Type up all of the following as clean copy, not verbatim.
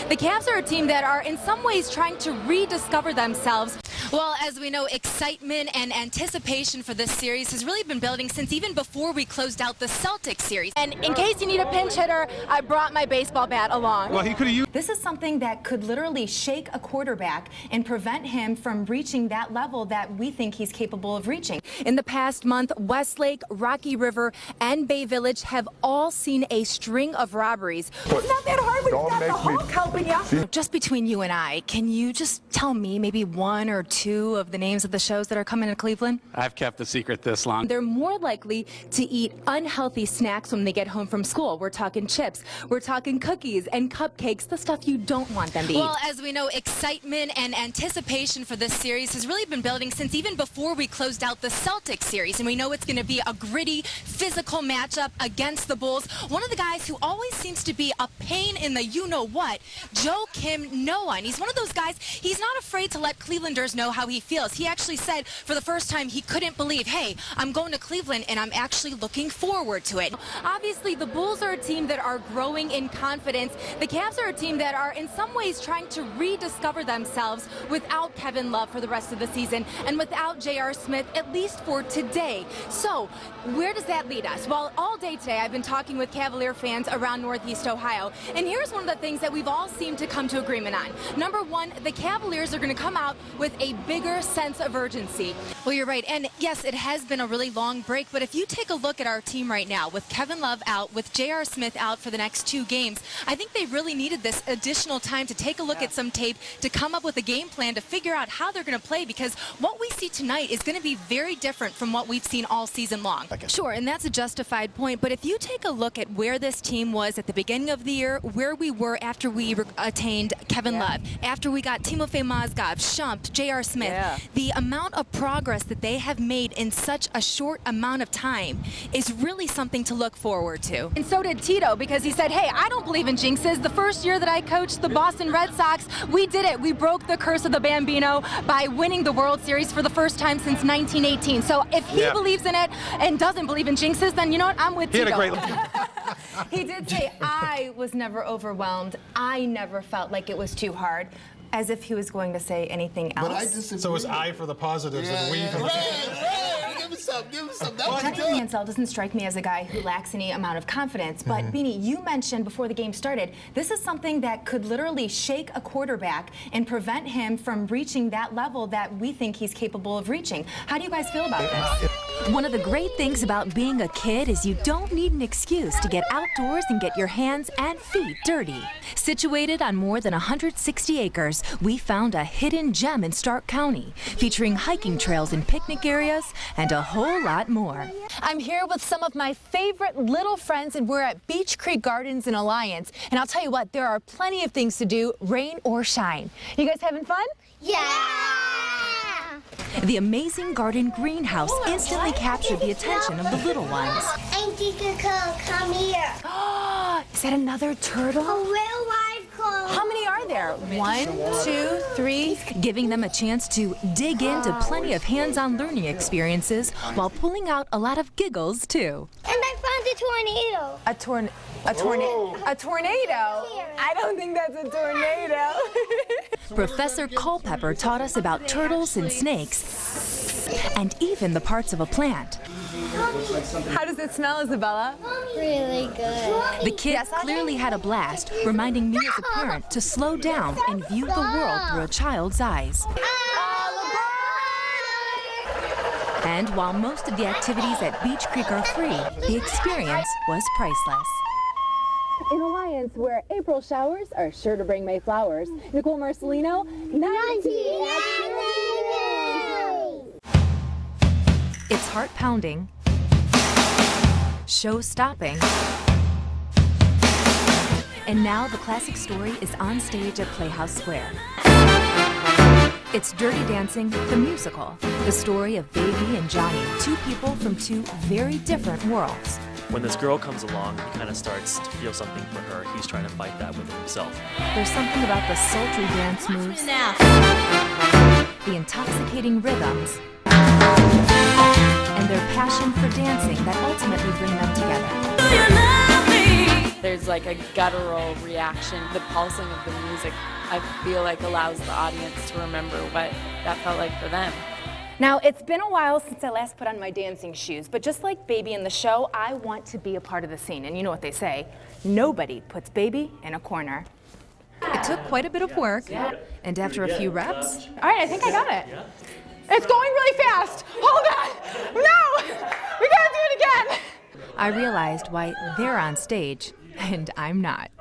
The Cavs are a team that are in some ways trying to rediscover themselves. Well, as we know, excitement and anticipation for this series has really been building since even before we closed out the Celtics series. And in case you need a pinch hitter, I brought my baseball bat along. Well, he could have used. This is something that could literally shake a quarterback and prevent him from reaching that level that we think he's capable of reaching. In the past month, Westlake, Rocky River, and Bay Village have all seen a string of robberies. It's not that hard when you've got the Hulk helping you. Just between you and I, can you just tell me maybe one or two of the names of the shows that are coming to Cleveland? I've kept the secret this long. They're more likely to eat unhealthy snacks when they get home from school. We're talking chips, we're talking cookies and cupcakes, the stuff you don't want them to eat. Well, as we know, excitement and anticipation for this series has really been building since even before we closed out the Celtics series. And we know it's going to be a gritty, physical matchup against the Bulls. One of the guys who always seems to be a pain in the you-know-what, Joakim Noah. And he's one of those guys, he's not afraid to let Clevelanders know how he feels. He actually said for the first time he couldn't believe, hey, I'm going to Cleveland and I'm actually looking forward to it. Obviously, the Bulls are a team that are growing in confidence. The Cavs are a team that are in some ways trying to rediscover themselves without Kevin Love for the rest of the season and without J.R. Smith, at least for today. So where does that lead us? Well, all day today I've been talking with Cavalier fans around Northeast Ohio, and here's one of the things that we've all seemed to come to agreement on. Number one, the Cavaliers are going to come out with a bigger sense of urgency. Well, you're right, and yes, it has been a really long break, but if you take a look at our team right now, with Kevin Love out, with J.R. Smith out for the next 2 games, I think they really needed this additional time to take a look at some tape, to come up with a game plan, to figure out how they're going to play, because what we see tonight is going to be very different from what we've seen all season long. Sure, and that's a justified point, but if you take a look at where this team was at the beginning of the year, where we were after we attained Kevin Love, after we got Timofey Mozgov, Shump, J.R. Smith, the amount of progress that they have made in such a short amount of time is really something to look forward to. And so did Tito, because he said, hey, I don't believe in jinxes. The first year that I coached the Boston Red Sox, we did it. We broke the curse of the Bambino by winning the World Series for the first time since 1918. So if he believes in it and doesn't believe in jinxes, then you know what? I'm with Tito. He had a great He did say, I was never overwhelmed. I never felt like it was too hard. As if he was going to say anything else. But I disagree. So it's I for the positives and we for the Right. Give me some. That was Johnny good. Mansell doesn't strike me as a guy who lacks any amount of confidence, but Beanie, you mentioned before the game started, this is something that could literally shake a quarterback and prevent him from reaching that level that we think he's capable of reaching. How do you guys feel about this? One of the great things about being a kid is you don't need an excuse to get outdoors and get your hands and feet dirty. Situated on more than 160 acres, we found a hidden gem in Stark County, featuring hiking trails and picnic areas and a whole lot more. I'm here with some of my favorite little friends, and we're at Beach Creek Gardens in Alliance. And I'll tell you what, there are plenty of things to do, rain or shine. You guys having fun? Yeah! The amazing garden greenhouse instantly captured the attention of the little ones. Auntie Coco, come here. Is that another turtle? A real live call. How many are there? 1, 2, 3. Giving them a chance to dig into plenty of hands-on learning experiences while pulling out a lot of giggles, too. And I found a tornado. A tornado? I don't think that's a tornado. Professor Culpepper taught us about turtles and snakes, and even the parts of a plant. How does it smell, Isabella? Really good. The kids clearly had a blast, reminding me as a parent to slow down and view the world through a child's eyes. And while most of the activities at Beach Creek are free, the experience was priceless. In Alliance, where April showers are sure to bring May flowers, Nicole Marcellino, 19. It's heart-pounding, show-stopping, and now the classic story is on stage at Playhouse Square. It's Dirty Dancing, the musical, the story of Baby and Johnny, 2 people from 2 very different worlds. When this girl comes along, he kind of starts to feel something for her. He's trying to fight that within himself. There's something about the sultry dance moves, the intoxicating rhythms, and their passion for dancing that ultimately bring them together. there's like a guttural reaction. The pulsing of the music, I feel like, allows the audience to remember what that felt like for them. Now, it's been a while since I last put on my dancing shoes, but just like Baby in the show, I want to be a part of the scene. And you know what they say, nobody puts Baby in a corner. It took quite a bit of work, and after a few reps... All right, I think I got it. It's going really fast. Hold on. No, we gotta do it again. I realized why they're on stage, and I'm not.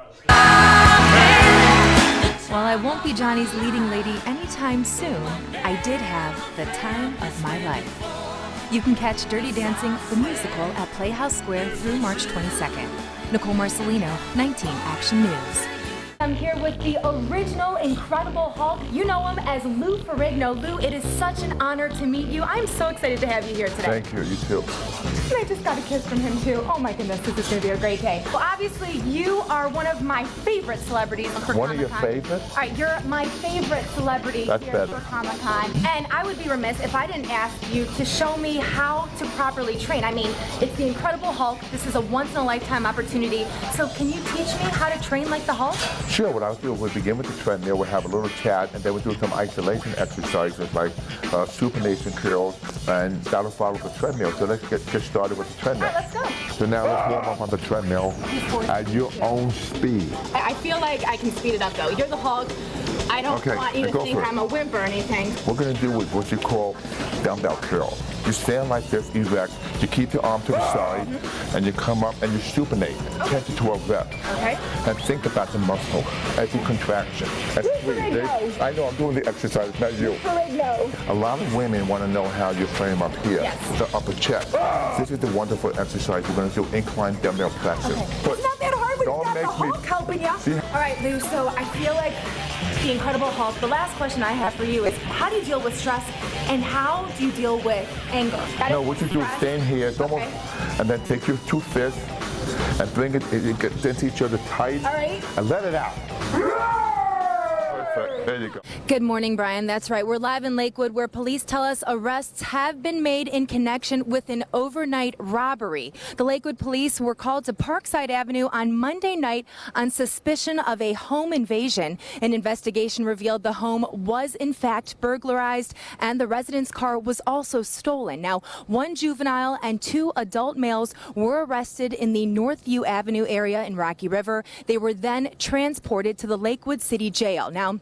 While I won't be Johnny's leading lady anytime soon, I did have the time of my life. You can catch Dirty Dancing, the musical, at Playhouse Square through March 22nd. Nicole Marcellino, 19 Action News. I'm here with the original Incredible Hulk. You know him as Lou Ferrigno. Lou, it is such an honor to meet you. I'm so excited to have you here today. Thank you, you too. And I just got a kiss from him too. Oh my goodness, this is going to be a great day. Well, obviously, you are one of my favorite celebrities for One of your Comic-Con. favorites? All right, you're my favorite celebrity That's here better. for Comic-Con. And I would be remiss if I didn't ask you to show me how to properly train. I mean, it's the Incredible Hulk. This is a once-in-a-lifetime opportunity. So can you teach me how to train like the Hulk? Sure, what I'll do is we'll begin with the treadmill, we'll have a little chat, and then we'll do some isolation exercises like supination curls, and that'll follow the treadmill. So let's get started with the treadmill. All right, let's go. So now let's warm up on the treadmill at your own speed. I feel like I can speed it up though. You're the Hulk. I don't want you to go think for it. I'm a wimp or anything. We're going to do what you call dumbbell curl. You stand like this, erect, you keep your arm to the side, and you come up and you supinate, 10 to 12 reps. Okay. And think about the muscle, every contraction. That's 3. I know I'm doing the exercise, not you. A lot of women want to know how you frame up here, the upper chest. This is the wonderful exercise. We're going to do incline dumbbell presses. It's not that hard when you got the Hulk helping you. See? All right, Lou, so I feel like the Incredible Hulk, the last question I have for you is, how do you deal with stress and how do you deal with anger? No, what you do is stand here, and then take your 2 fists and bring it into each other tight, and let it out. Perfect. There you go. Good morning, Brian. That's right. We're live in Lakewood where police tell us arrests have been made in connection with an overnight robbery. The Lakewood police were called to Parkside Avenue on Monday night on suspicion of a home invasion. An investigation revealed the home was in fact burglarized and the resident's car was also stolen. Now, 1 juvenile and 2 adult males were arrested in the Northview Avenue area in Rocky River. They were then transported to the Lakewood City Jail. Now,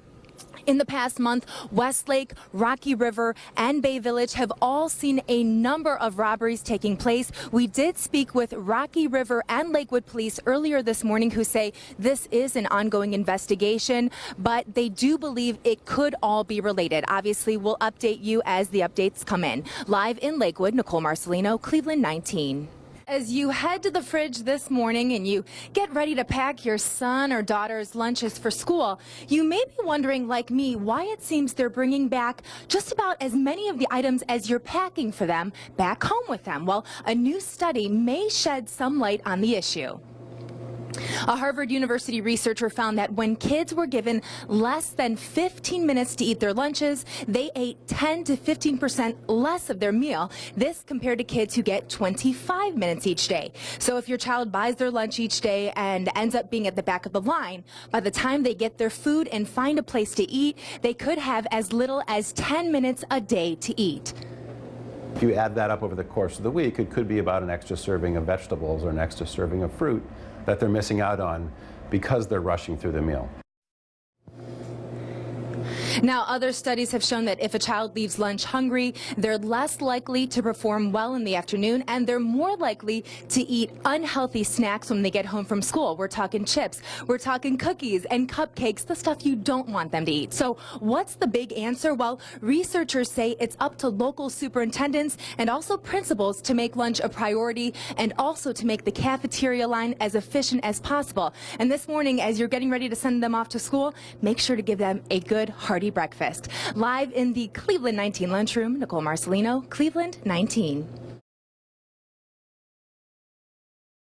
in the past month, Westlake, Rocky River, and Bay Village have all seen a number of robberies taking place. We did speak with Rocky River and Lakewood police earlier this morning who say this is an ongoing investigation, but they do believe it could all be related. Obviously, we'll update you as the updates come in. Live in Lakewood, Nicole Marcellino, Cleveland 19. As you head to the fridge this morning and you get ready to pack your son or daughter's lunches for school, you may be wondering, like me, why it seems they're bringing back just about as many of the items as you're packing for them back home with them. Well, a new study may shed some light on the issue. A Harvard University researcher found that when kids were given less than 15 minutes to eat their lunches, they ate 10 to 15% less of their meal. This compared to kids who get 25 minutes each day. So if your child buys their lunch each day and ends up being at the back of the line, by the time they get their food and find a place to eat, they could have as little as 10 minutes a day to eat. If you add that up over the course of the week, it could be about an extra serving of vegetables or an extra serving of fruit that they're missing out on because they're rushing through the meal. Now, other studies have shown that if a child leaves lunch hungry, they're less likely to perform well in the afternoon, and they're more likely to eat unhealthy snacks when they get home from school. We're talking chips, we're talking cookies and cupcakes, the stuff you don't want them to eat. So what's the big answer? Well, researchers say it's up to local superintendents and also principals to make lunch a priority and also to make the cafeteria line as efficient as possible. And this morning, as you're getting ready to send them off to school, make sure to give them a good, hearty breakfast. Live in the Cleveland 19 lunchroom, Nicole Marcellino, Cleveland 19.